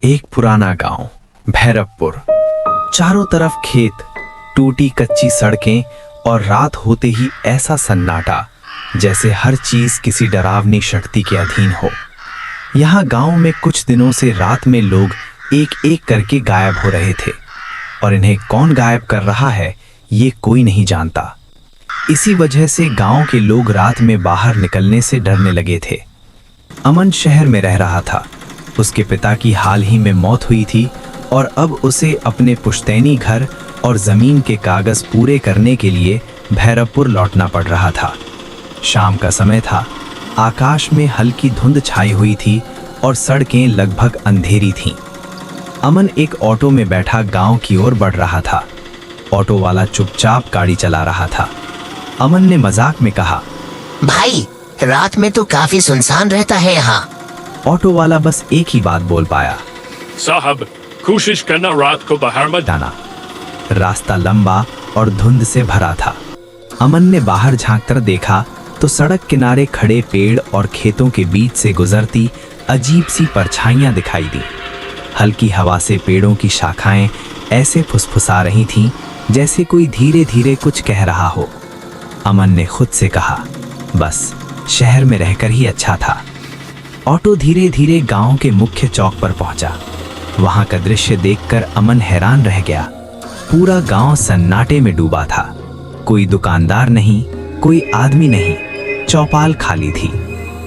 एक पुराना गांव भैरवपुर। चारों तरफ खेत, टूटी कच्ची सड़कें और रात होते ही ऐसा सन्नाटा जैसे हर चीज किसी डरावनी शक्ति के अधीन हो। यहाँ गांव में कुछ दिनों से रात में लोग एक एक करके गायब हो रहे थे और इन्हें कौन गायब कर रहा है ये कोई नहीं जानता। इसी वजह से गांव के लोग रात में बाहर निकलने से डरने लगे थे। अमन शहर में रह रहा था। उसके पिता की हाल ही में मौत हुई थी और अब उसे अपने पुश्तैनी घर और जमीन के कागज पूरे करने के लिए भैरवपुर लौटना पड़ रहा था। शाम का समय था। आकाश में हल्की धुंध छाई हुई थी और सड़कें लगभग अंधेरी थीं। अमन एक ऑटो में बैठा गांव की ओर बढ़ रहा था। ऑटो वाला चुपचाप गाड़ी चला रहा था। अमन ने मजाक में कहा, भाई रात में तो काफी सुनसान रहता है यहाँ। ऑटो वाला बस एक ही बात बोल पाया, साहब कोशिश करना रात को बाहर मत जाना। रास्ता लंबा और धुंध से भरा था। अमन ने बाहर झांककर देखा तो सड़क किनारे खड़े पेड़ और खेतों के बीच से गुजरती अजीब सी परछाइयां दिखाई दी। हल्की हवा से पेड़ों की शाखाएं ऐसे फुसफुसा रही थीं जैसे कोई धीरे धीरे कुछ कह रहा हो। अमन ने खुद से कहा, बस शहर में रहकर ही अच्छा था। ऑटो धीरे धीरे गांव के मुख्य चौक पर पहुंचा। वहां का दृश्य देखकर अमन हैरान रह गया। पूरा गांव सन्नाटे में डूबा था। कोई दुकानदार नहीं, कोई आदमी नहीं। चौपाल खाली थी।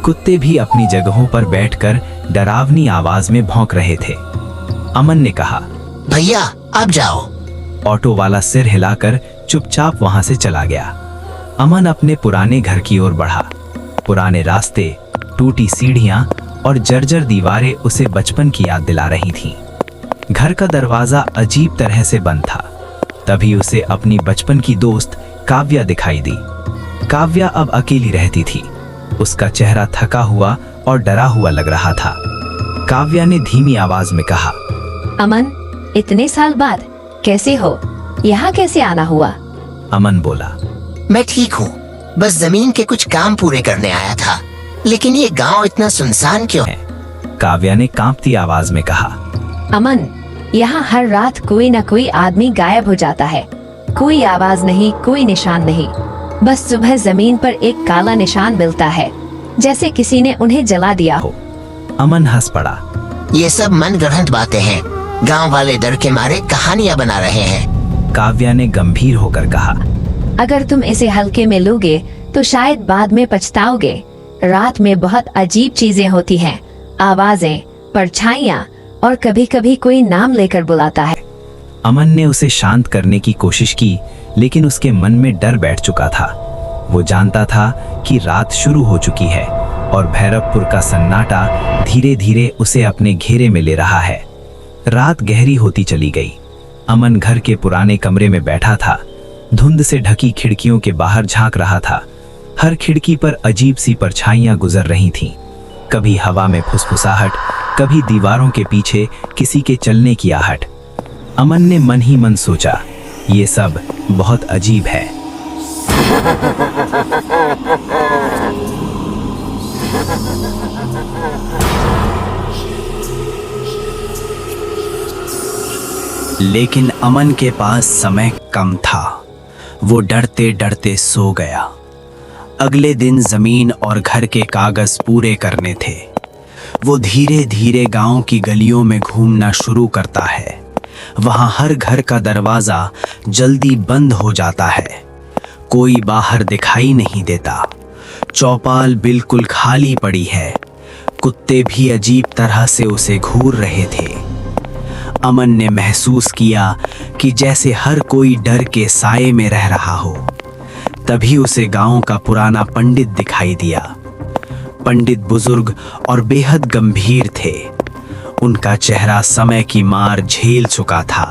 कुत्ते भी अपनी जगहों पर बैठकर डरावनी आवाज में भौंक रहे थे। अमन ने कहा, भैया अब जाओ। ऑटो वाला सिर हिलाकर चुपचाप वहां से चला गया। अमन अपने पुराने घर की ओर बढ़ा। पुराने रास्ते, टूटी सीढ़ियां और जर्जर दीवारें उसे बचपन की याद दिला रही थीं। घर का दरवाजा अजीब तरह से बंद था। तभी उसे अपनी बचपन की दोस्त काव्या दिखाई दी। काव्या अब अकेली रहती थी। उसका चेहरा थका हुआ और डरा हुआ लग रहा था। काव्या ने धीमी आवाज में कहा, अमन, इतने साल बाद कैसे हो? यहाँ कैसे आना हुआ? अमन बोला, मैं ठीक हूँ, बस जमीन के कुछ काम पूरे करने आया था। लेकिन ये गांव इतना सुनसान क्यों है? काव्या ने कांपती आवाज में कहा, अमन, यहाँ हर रात कोई न कोई आदमी गायब हो जाता है। कोई आवाज नहीं, कोई निशान नहीं। बस सुबह जमीन पर एक काला निशान मिलता है, जैसे किसी ने उन्हें जला दिया हो। अमन हंस पड़ा। ये सब मनगढ़ंत बातें हैं। गांव वाले डर के मारे कहानियां बना रहे हैं। काव्या ने गंभीर होकर कहा, अगर तुम इसे हल्के में लोगे तो शायद बाद में पछताओगे। रात में बहुत अजीब चीजें होती हैं, आवाजें, परछाइयां और कभी कभी कोई नाम लेकर बुलाता है। अमन ने उसे शांत करने की कोशिश की, लेकिन उसके मन में डर बैठ चुका था। वो जानता था कि रात शुरू हो चुकी है और भैरवपुर का सन्नाटा धीरे धीरे उसे अपने घेरे में ले रहा है। रात गहरी होती चली गई। अमन घर के पुराने कमरे में बैठा था। धुंध से ढकी खिड़कियों के बाहर झांक रहा था। हर खिड़की पर अजीब सी परछाइयां गुजर रही थीं। कभी हवा में फुसफुसाहट, कभी दीवारों के पीछे किसी के चलने की आहट। अमन ने मन ही मन सोचा, ये सब बहुत अजीब है। लेकिन अमन के पास समय कम था। वो डरते डरते सो गया। अगले दिन जमीन और घर के कागज पूरे करने थे। वो धीरे धीरे गांव की गलियों में घूमना शुरू करता है। वहां हर घर का दरवाजा जल्दी बंद हो जाता है। कोई बाहर दिखाई नहीं देता। चौपाल बिल्कुल खाली पड़ी है। कुत्ते भी अजीब तरह से उसे घूर रहे थे। अमन ने महसूस किया कि जैसे हर कोई डर के साए में रह रहा हो। तभी उसे गांव का पुराना पंडित दिखाई दिया। पंडित बुजुर्ग और बेहद गंभीर थे। उनका चेहरा समय की मार झेल चुका था।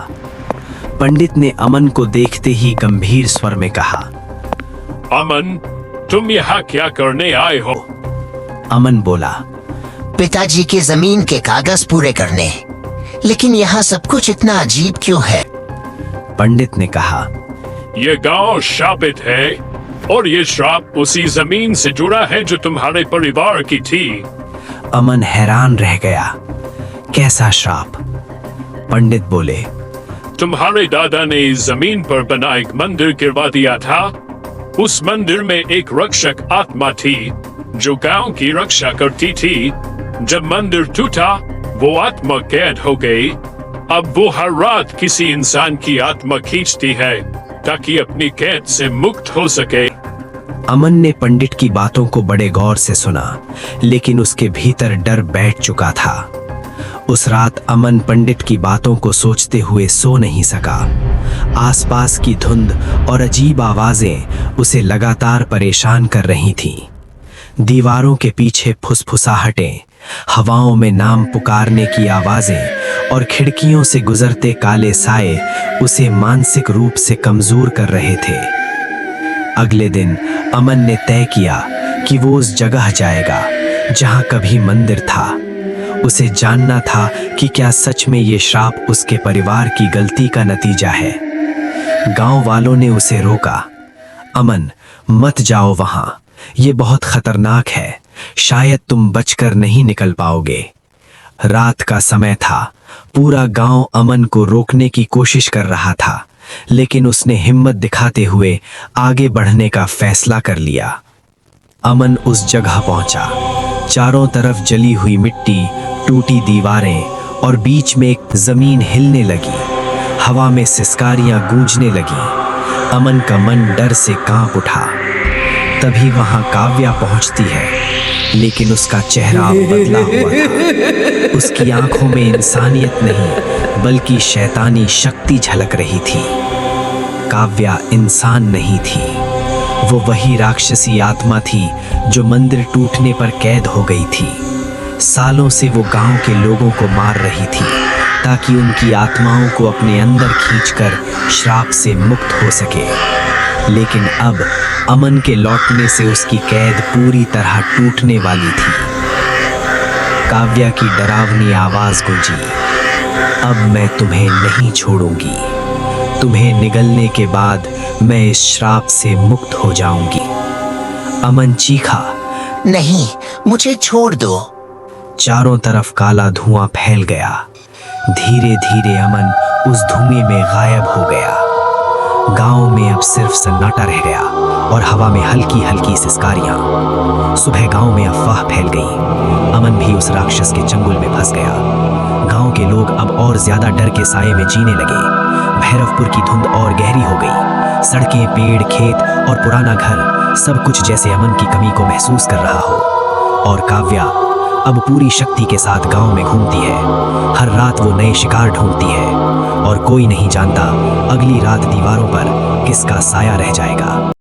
पंडित ने अमन को देखते ही गंभीर स्वर में कहा, अमन, तुम यहाँ क्या करने आए हो? अमन बोला, पिताजी के जमीन के कागज पूरे करने। लेकिन यहाँ सब कुछ इतना अजीब क्यों है? पंडित ने कहा, ये गांव शापित है और ये श्राप उसी जमीन से जुड़ा है जो तुम्हारे परिवार की थी। अमन हैरान रह गया। कैसा श्राप? पंडित बोले, तुम्हारे दादा ने इस जमीन पर बना एक मंदिर गिरवा दिया था। उस मंदिर में एक रक्षक आत्मा थी जो गांव की रक्षा करती थी। जब मंदिर टूटा वो आत्मा कैद हो गई। अब वो हर रात किसी इंसान की आत्मा खींचती है ताकि अपनी कैद से मुक्त हो सके। अमन ने पंडित की बातों को बड़े गौर से सुना, लेकिन उसके भीतर डर बैठ चुका था। उस रात अमन पंडित की बातों को सोचते हुए सो नहीं सका। आसपास की धुंध और अजीब आवाजें उसे लगातार परेशान कर रही थीं। दीवारों के पीछे फुसफुसाहटें, हवाओं में नाम पुकारने की आवाजें और खिड़कियों से गुजरते काले साए उसे मानसिक रूप से कमजोर कर रहे थे। अगले दिन अमन ने तय किया कि वो उस जगह जाएगा जहां कभी मंदिर था। उसे जानना था कि क्या सच में ये श्राप उसके परिवार की गलती का नतीजा है। गांव वालों ने उसे रोका। अमन, मत जाओ वहां, ये बहुत खतरनाक है, शायद तुम बचकर नहीं निकल पाओगे। रात का समय था। पूरा गांव अमन को रोकने की कोशिश कर रहा था, लेकिन उसने हिम्मत दिखाते हुए आगे बढ़ने का फैसला कर लिया। अमन उस जगह पहुंचा। चारों तरफ जली हुई मिट्टी, टूटी दीवारें और बीच में एक जमीन हिलने लगी। हवा में सिसकारियां गूंजने लगी। अमन का मन डर से कांप उठा। तभी वहां काव्या पहुंचती है, लेकिन उसका चेहरा अब बदला हुआ था। उसकी आंखों में इंसानियत नहीं बल्कि शैतानी शक्ति झलक रही थी। काव्या इंसान नहीं थी, वो वही राक्षसी आत्मा थी जो मंदिर टूटने पर कैद हो गई थी। सालों से वो गांव के लोगों को मार रही थी ताकि उनकी आत्माओं को अपने अंदर खींचकर श्राप से मुक्त हो सके। लेकिन अब अमन के लौटने से उसकी कैद पूरी तरह टूटने वाली थी। काव्या की डरावनी आवाज गूंजी, अब मैं तुम्हें नहीं छोड़ूंगी। तुम्हें निगलने के बाद मैं इस श्राप से मुक्त हो जाऊंगी। अमन चीखा, नहीं, मुझे छोड़ दो। चारों तरफ काला धुआं फैल गया। धीरे धीरे अमन उस धुएं में गायब हो गया। गांव में अब सिर्फ सन्नाटा रह गया और हवा में हल्की हल्की सिसकारियां। सुबह गांव में अफवाह फैल गई। अमन भी उस राक्षस के चंगुल में फंस गया। गांव के लोग अब और ज्यादा डर के साये में जीने लगे। भैरवपुर की धुंध और गहरी हो गई। सड़कें, पेड़, खेत और पुराना घर, सब कुछ जैसे अमन की कमी को महसूस कर रहा हो। और काव्या अब पूरी शक्ति के साथ गांव में घूमती है। हर रात वो नए शिकार ढूंढती है और कोई नहीं जानता अगली रात दीवारों पर किसका साया रह जाएगा।